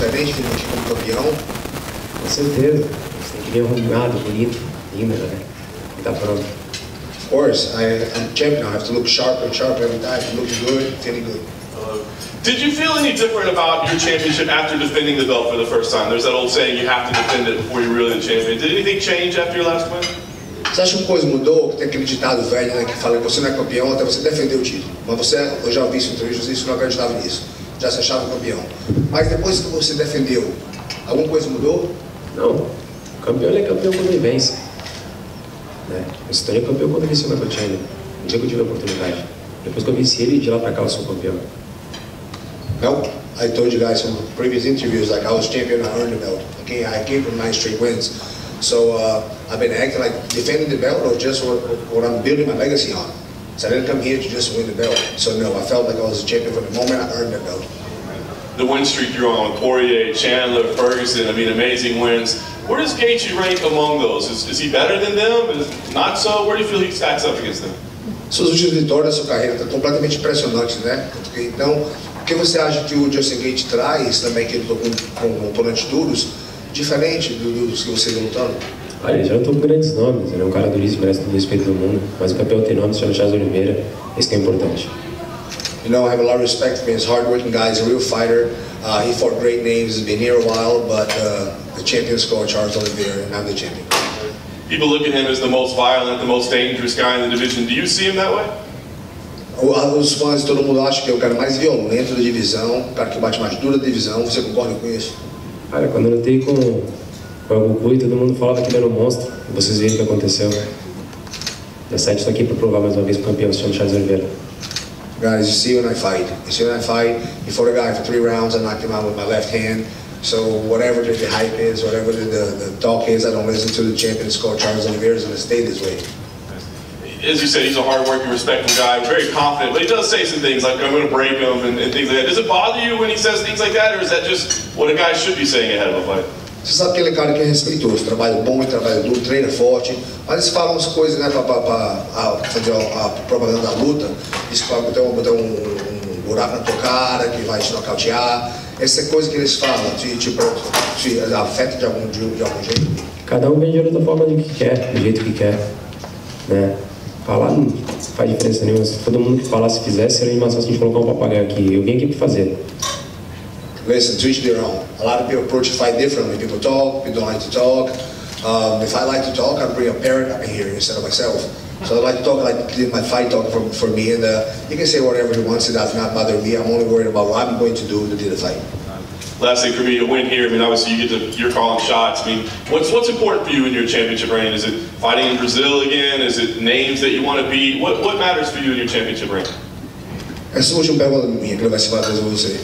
diferente vir aqui como campeão? Com certeza. Você tem que vir arrumado, bonito, lindo, né? E tá pronto. Of course, I'm champion. I have to look sharper and sharper every time. Looking good, feeling good. Did you feel any different about your championship after defending the belt for the first time? There's that old saying, you have to defend it before you're really the champion. Did anything change after your last win? Você acha que uma coisa mudou? Tem aquele ditado velho, né, que fala que você não é campeão até você defender o título. Mas você, eu já ouvi isso em entrevistas, isso não acreditava nisso. Já se achava campeão. Mas depois que você defendeu, alguma coisa mudou? Não. O campeão ele é campeão quando ele vence. Né? O Stone é campeão quando venceu o Gathje. No dia que eu tive a oportunidade. Depois que eu venci ele, de lá pra cá eu sou campeão. No, I told you guys from previous interviews, like I was champion, I earned the belt. Okay, I came from 9 straight wins. So I've been acting like defending the belt or just what I'm building my legacy on. So I didn't come here to just win the belt. So no, I felt like I was a champion from the moment I earned the belt. The win streak you're on, Poirier, Chandler, Ferguson, I mean, amazing wins. Where does Gathje rank among those? Is he better than them? Is not so? Where do you feel he stacks up against them? Suas últimas vitórias da sua carreira estão completamente impressionantes, né? Então, o que você acha que o Justin Gathje traz também, que ele lutou com oponentes duros, diferente dos que você está lutando? Olha, ele já lutou com grandes nomes, ele é um cara duríssimo, merece todo o respeito do mundo, mas o campeão tem nome, se chama Charles Oliverira, esse que é importante. You know, I have a lot of respect for him. He's a hard-working guy, he's a real fighter. He fought great names, he's been here a while, but the champion is called Charles Oliveira, and I'm the champion. People look at him as the most violent, the most dangerous guy in the division. Do you see him that way? Os fãs, todo mundo acha que é o cara mais violento da divisão, o cara que bate mais duro da divisão. Você concorda com isso? Olha, quando eu lutei com o Gathje, todo mundo falava que ele era um monstro. E vocês viram o que aconteceu. Eu estou aqui para provar mais uma vez para o campeão, se chama Charles Oliveira. Guys, you see when I fight. You see when I fight, you fought a guy for 3 rounds, I knocked him out with my left hand. So whatever the hype is, whatever the talk is, I don't listen to. The champion is called Charles Oliveira, is going to stay this way. As you said, he's a hard-working, respectful guy, very confident, but he does say some things like, I'm going to break him and things like that. Does it bother you when he says things like that, or is that just what a guy should be saying ahead of a fight? Você sabe que ele é cara que é respeitoso, trabalha bom, trabalha duro, treina forte, mas eles falam umas coisas, né, para fazer a propaganda da luta, eles falam que botar um buraco na tua cara, que vai te nocautear, essa coisa que eles falam, te afeta de algum jeito? Cada um vende da forma do que quer, do jeito que quer, né? Falar não faz diferença nenhuma, se todo mundo que falasse e fizesse, seria mais fácil de colocar um papagaio aqui, eu vim aqui para fazer. Listen, to each their own. A lot of people approach the fight differently. People talk, people don't like to talk. If I like to talk, I bring a parrot up in here instead of myself. So I like to talk, I like my fight talk for me, and he can say whatever he wants, it does not bother me. I'm only worried about what I'm going to do to do the fight. Last thing for me, to win here, I mean, obviously you're calling shots. I mean, what's important for you in your championship reign? Is it fighting in Brazil again? Is it names that you want to beat? What matters for you in your championship reign? Essa última pergunta minha que ele vai se fazer para você.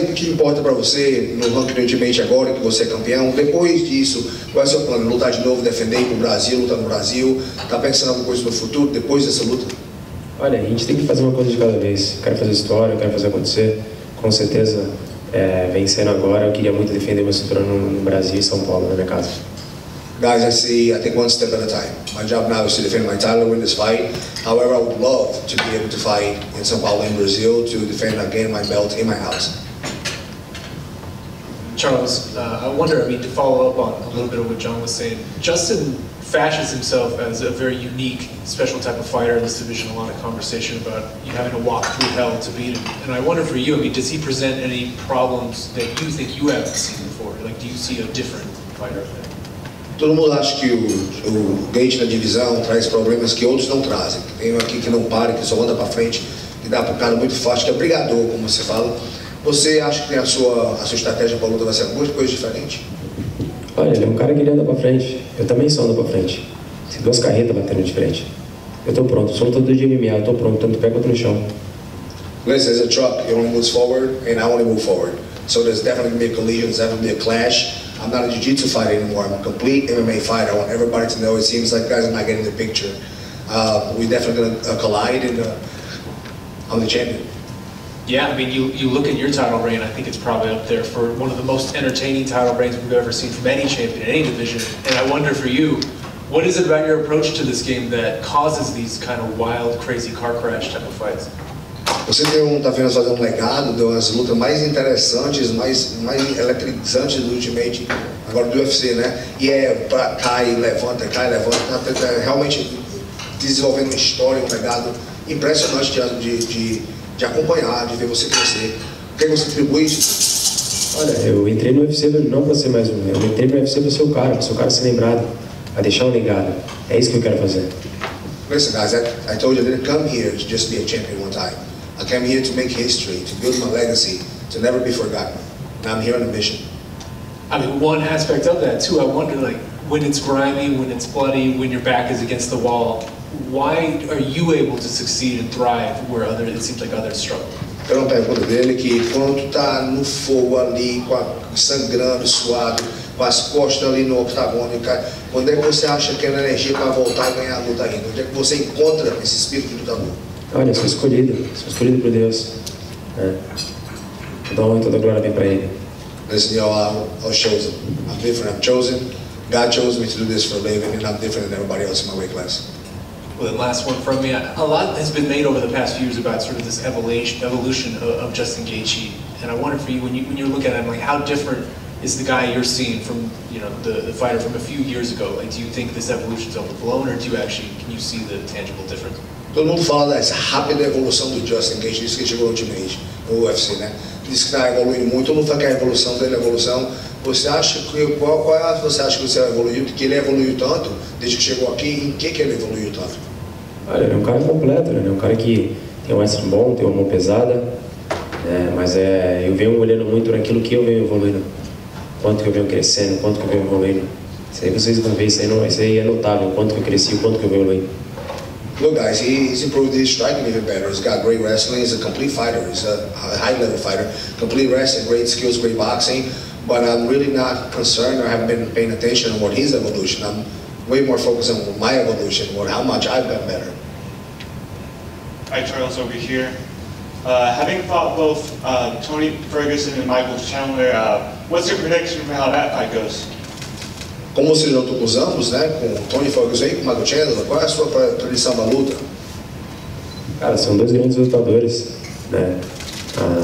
O que importa para você no ranking do Ultimate agora, que você é campeão? Depois disso, qual é o seu plano? Lutar de novo, defender ir para o Brasil, lutar no Brasil? Está pensando em alguma coisa no futuro, depois dessa luta? Olha, a gente tem que fazer uma coisa de cada vez. Eu quero fazer história, eu quero fazer acontecer. Com certeza, vencendo agora, eu queria muito defender meu cinturão no Brasil e São Paulo, na minha casa. Guys, I take one step at a time. My job now is to defend my title, win this fight. However, I would love to be able to fight in São Paulo and Brazil to defend again my belt in my house. Charles, I wonder, I mean, to follow up on a little bit of what John was saying, Justin fashions himself as a very unique, special type of fighter in this division. A lot of conversation about you having to walk through hell to beat him. And I wonder for you, I mean, does he present any problems that you think you haven't seen before? Like, do you see a different fighter? Todo mundo acha que o Gathje na divisão traz problemas que outros não trazem. Tem um aqui que não para, que só anda para frente, que dá para um cara muito forte, que é brigador, como você fala. Você acha que a sua estratégia para a luta vai ser alguma coisa diferente? Olha, ele é um cara que ele anda para frente. Eu também só ando para frente. Tem 2 carretas batendo de frente. Eu estou pronto, eu sou lutador de MMA, eu estou pronto, tanto pé quanto no chão. Listen, as a truck, it only moves forward, and I only move forward. So there's definitely going to be a collision, there's definitely going to be a clash. I'm not a jiu-jitsu fighter anymore, I'm a complete MMA fighter. I want everybody to know, it seems like guys are not getting the picture. We're definitely going to collide, and I'm the champion. Yeah, I mean, you look at your title reign, I think it's probably up there for one of the most entertaining title reigns we've ever seen from any champion in any division. And I wonder for you, what is it about your approach to this game that causes these kind of wild, crazy car crash type of fights? Você tá vendo fazendo um legado, deu umas lutas mais interessantes, mais eletrizantes do Ultimate, agora do UFC, né? E cai, levanta, tá realmente desenvolvendo uma história, um legado impressionante de acompanhar, de ver você crescer. O que você atribui? Olha, eu entrei no UFC não para ser mais um, eu entrei no UFC para ser o cara ser lembrado, a deixar um legado. É isso que eu quero fazer. Listen, guys, I told you I didn't come here to just be a champion one time. I came here to make history, to build my legacy, to never be forgotten. And I'm here on a mission. I mean, one aspect of that too, I wonder, like, when it's grimy, when it's bloody, when your back is against the wall, why are you able to succeed and thrive where it seems like others struggle? Eu não pergunto dele que quando tá no fogo ali, sangrando, suado, com as costas ali no octagônio, quando é que você acha que é a energia para voltar e ganhar a luta ainda? Onde é que você encontra esse espírito de lutador? Olha, eu sou escolhido por Deus. Toda honra e toda glória vem para Ele. Listen, I was chosen. I'm different. I'm chosen. God chose me to do this for a living, and I'm different than everybody else in my weight class. Well, the last one from me. A lot has been made over the past few years about sort of this evolution of Justin Gaethje, and I wonder for you, when you look at him, like, how different is the guy you're seeing from, you know, the fighter from a few years ago? Like, do you think this evolution is overblown, or can you see the tangible difference? Todo mundo fala dessa rápida evolução do Justin Gaethje, diz que chegou no Ultimate, no UFC, né? Diz que está evoluindo muito, todo mundo fala que a evolução dele é evolução. Você acha que você acha que você evoluiu, que ele evoluiu tanto desde que chegou aqui? Em que ele evoluiu tanto? Olha, ele é um cara completo, né? Ele é um cara que tem um wrestling bom, tem uma mão pesada, né? Mas eu venho olhando muito naquilo que eu venho evoluindo, quanto que eu venho crescendo, quanto que eu venho evoluindo. Isso aí vocês vão ver, isso aí é notável, o quanto que eu cresci, o quanto que eu venho evoluindo. Look, guys, he's improved his striking even better. He's got great wrestling. He's a complete fighter. He's a high-level fighter. Complete wrestling, great skills, great boxing. But I'm really not concerned or haven't been paying attention on what his evolution. I'm way more focused on my evolution, or how much I've gotten better. Hi, Charles over here. Having fought both Tony Ferguson and Michael Chandler, what's your prediction for how that fight goes? Como você já lutou com os ambos, né? Com o Tony Ferguson e com o Michael Chandler, qual é a sua predição da luta? Cara, são dois grandes lutadores, né?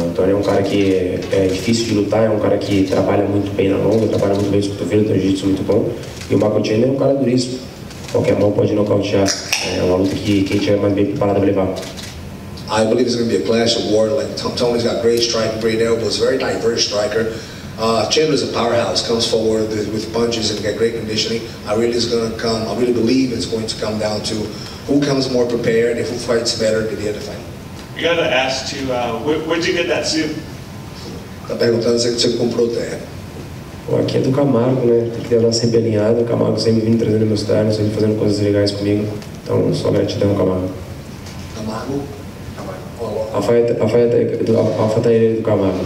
O Tony é um cara que é difícil de lutar, é um cara que trabalha muito bem na longa, trabalha muito bem os cotovelos, tem um jiu-jitsu muito bom. E o Michael Chandler é um cara duríssimo, qualquer mão pode nocautear. É uma luta que quem tiver mais bem preparado vai levar. I believe it's going to be a clash of war. Like Tony's got great striking, great elbows, very diverse striker. Chandler's a powerhouse, comes forward with punches and get great conditioning. I really believe it's going to come down to who comes more prepared and who fights better than the other fighter. You gotta ask too, where'd you get that suit? Tá perguntando se você comprou terra. Pô, aqui é do Camargo, né? Tem que ter lá sempre alinhado. O Camargo sempre vindo trazendo meus ternos, sempre fazendo coisas legais comigo. Então, só gratidão, Camargo. Camargo? Alfaiataria do Camargo.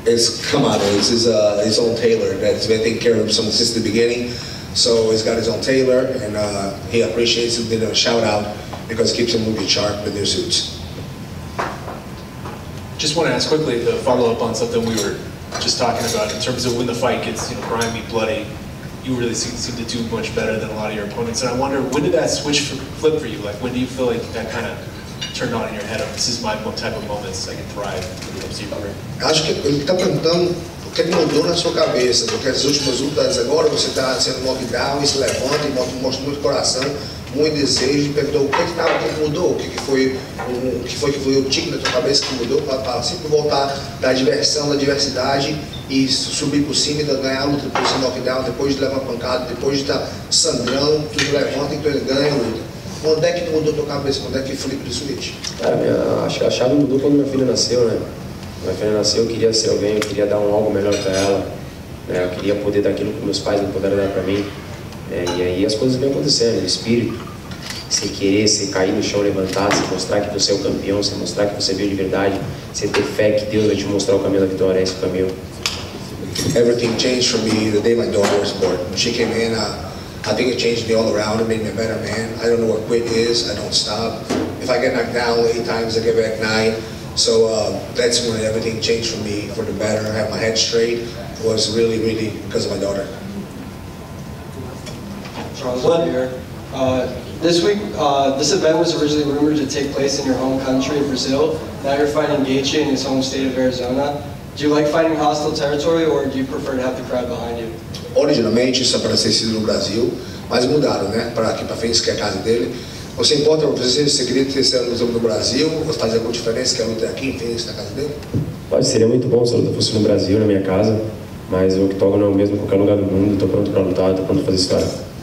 It's Kamado. It's his own tailor that's been taking care of him since the beginning. So he's got his own tailor, and he appreciates it. Did a shout out because it keeps him moving sharp with new suits. Just want to ask quickly to follow up on something we were just talking about in terms of when the fight gets, you know, grimy, bloody. You really seem to do much better than a lot of your opponents, and I wonder, when did that switch flip for you? Like, when do you feel like that kind of turned on in your head of, this is my type of moments I can thrive when it comes to your career? Acho que ele está perguntando o que mudou na sua cabeça, porque as últimas lutas agora você está sendo knockdown e se levanta e mostra muito coração, muito desejo, e perguntou o que mudou, o que foi o tique da tua cabeça que mudou para sempre voltar da diversão, da diversidade e subir por cima e ganhar a luta depois de knockdown, depois de levar uma pancada, depois de estar sangrando, tudo levanta e tu ganha a luta. Quando é que mudou a tua cabeça? Quando é que flip do switch? Cara, a chave mudou quando minha filha nasceu, né? Minha filha nasceu, eu queria ser alguém, eu queria dar algo melhor para ela, né? Eu queria poder dar aquilo que meus pais não puderam dar para mim. E aí as coisas vêm acontecendo, no espírito. Você querer, você cair no chão, levantar, você mostrar que você é o campeão, você mostrar que você veio de verdade, você ter fé que Deus vai te mostrar o caminho da vitória, é esse o caminho. Everything changed for me the day my daughter was born. When she came in, I think it changed me all around. It made me a better man. I don't know what quit is. I don't stop. If I get knocked down 8 times, I get back 9. So that's when everything changed for me for the better. I have my head straight. It was really, really because of my daughter. Charles Oliverira. This week, this event was originally rumored to take place in your home country, Brazil. Now you're fighting Gathje in his home state of Arizona. Do you like fighting hostile territory, or do you prefer to have the crowd behind you? Originalmente isso é para ter sido no Brasil, mas mudaram, né? Para aqui para frente, que é a casa dele. Você importa para você queria ter essa luta no Brasil? Faz alguma diferença que a luta é aqui em Phoenix, na casa dele? Pode, seria muito bom se a luta fosse no Brasil, na minha casa, mas o octógono é o mesmo em qualquer lugar do mundo. Estou pronto para lutar, estou pronto para fazer história.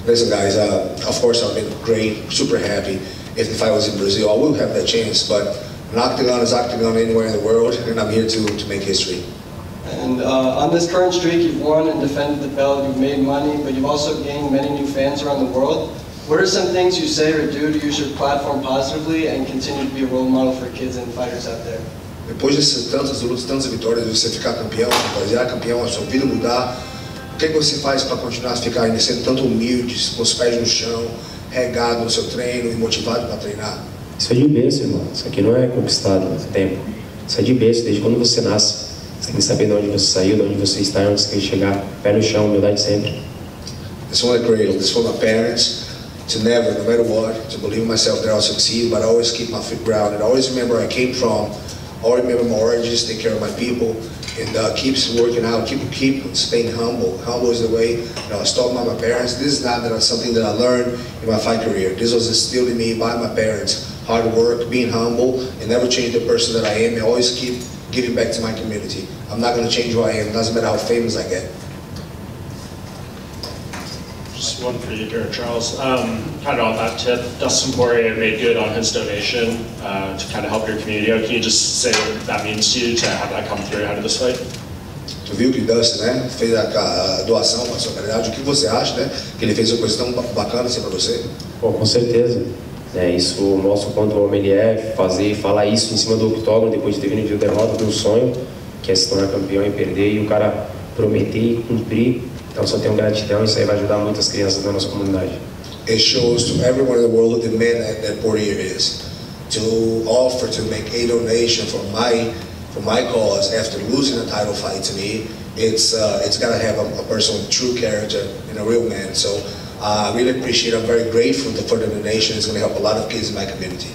Listen, guys, of course I've been great, super happy. If the fight was in Brazil, I will have that chance, but an octagon is octagon anywhere in the world, and I'm here to make history. And on this current streak, you've won and defended the belt, you've made money, but you've also gained many new fans around the world. What are some things you say or do to use your platform positively and continue to be a role model for kids and fighters out there? Depois dessas tantas lutas, tantas vitórias, você ficar campeão, virar campeão, a sua vida mudar, o que você faz para continuar a ficar ainda sendo tanto humilde, com os pés no chão, regado no seu treino e motivado para treinar? Isso é de berço, irmão. Isso aqui não é conquistado no tempo. Isso é de berço, desde quando você nasce. Você tem que saber de onde você saiu, de onde você está, onde você quer chegar. Pé no chão, humildade sempre. This one I cradle, this from my parents, to never, no matter what, to believe in myself that I'll succeed, but I always keep my feet grounded. I always remember where I came from, I always remember my origins, take care of my people, and keeps working out, keep staying humble. Humble is the way, I was taught by my parents. This is not something that I learned in my fight career. This was instilled in me by my parents. Hard work, being humble, and never change the person that I am, and always keep giving back to my community. I'm not going to change who I am, doesn't matter how famous I get. Just one for you here, Charles. Kind of on that tip, Dustin Poirier made good on his donation to kind of help your community out. Can you just say what that means to you to have that come through ahead of this fight? Tu viu que Dustin, né, fez a doação para a sua caridade. O que você acha, né, que ele fez uma coisa tão bacana assim para você? Bom, com certeza. Isso mostra o quanto o homem ele é, falar isso em cima do octógono depois de ter vindo de derrota de um sonho, que é se tornar campeão e perder, e o cara prometer e cumprir. Então só tenho gratidão, isso aí vai ajudar muitas crianças da nossa comunidade. It shows to everyone in the world who the man that Poirier is. To offer to make a donation for my cause after losing a title fight to me, it's got to have a person with true character and a real man. So I really appreciate it. I'm very grateful for the donation. It's going to help a lot of kids in my community.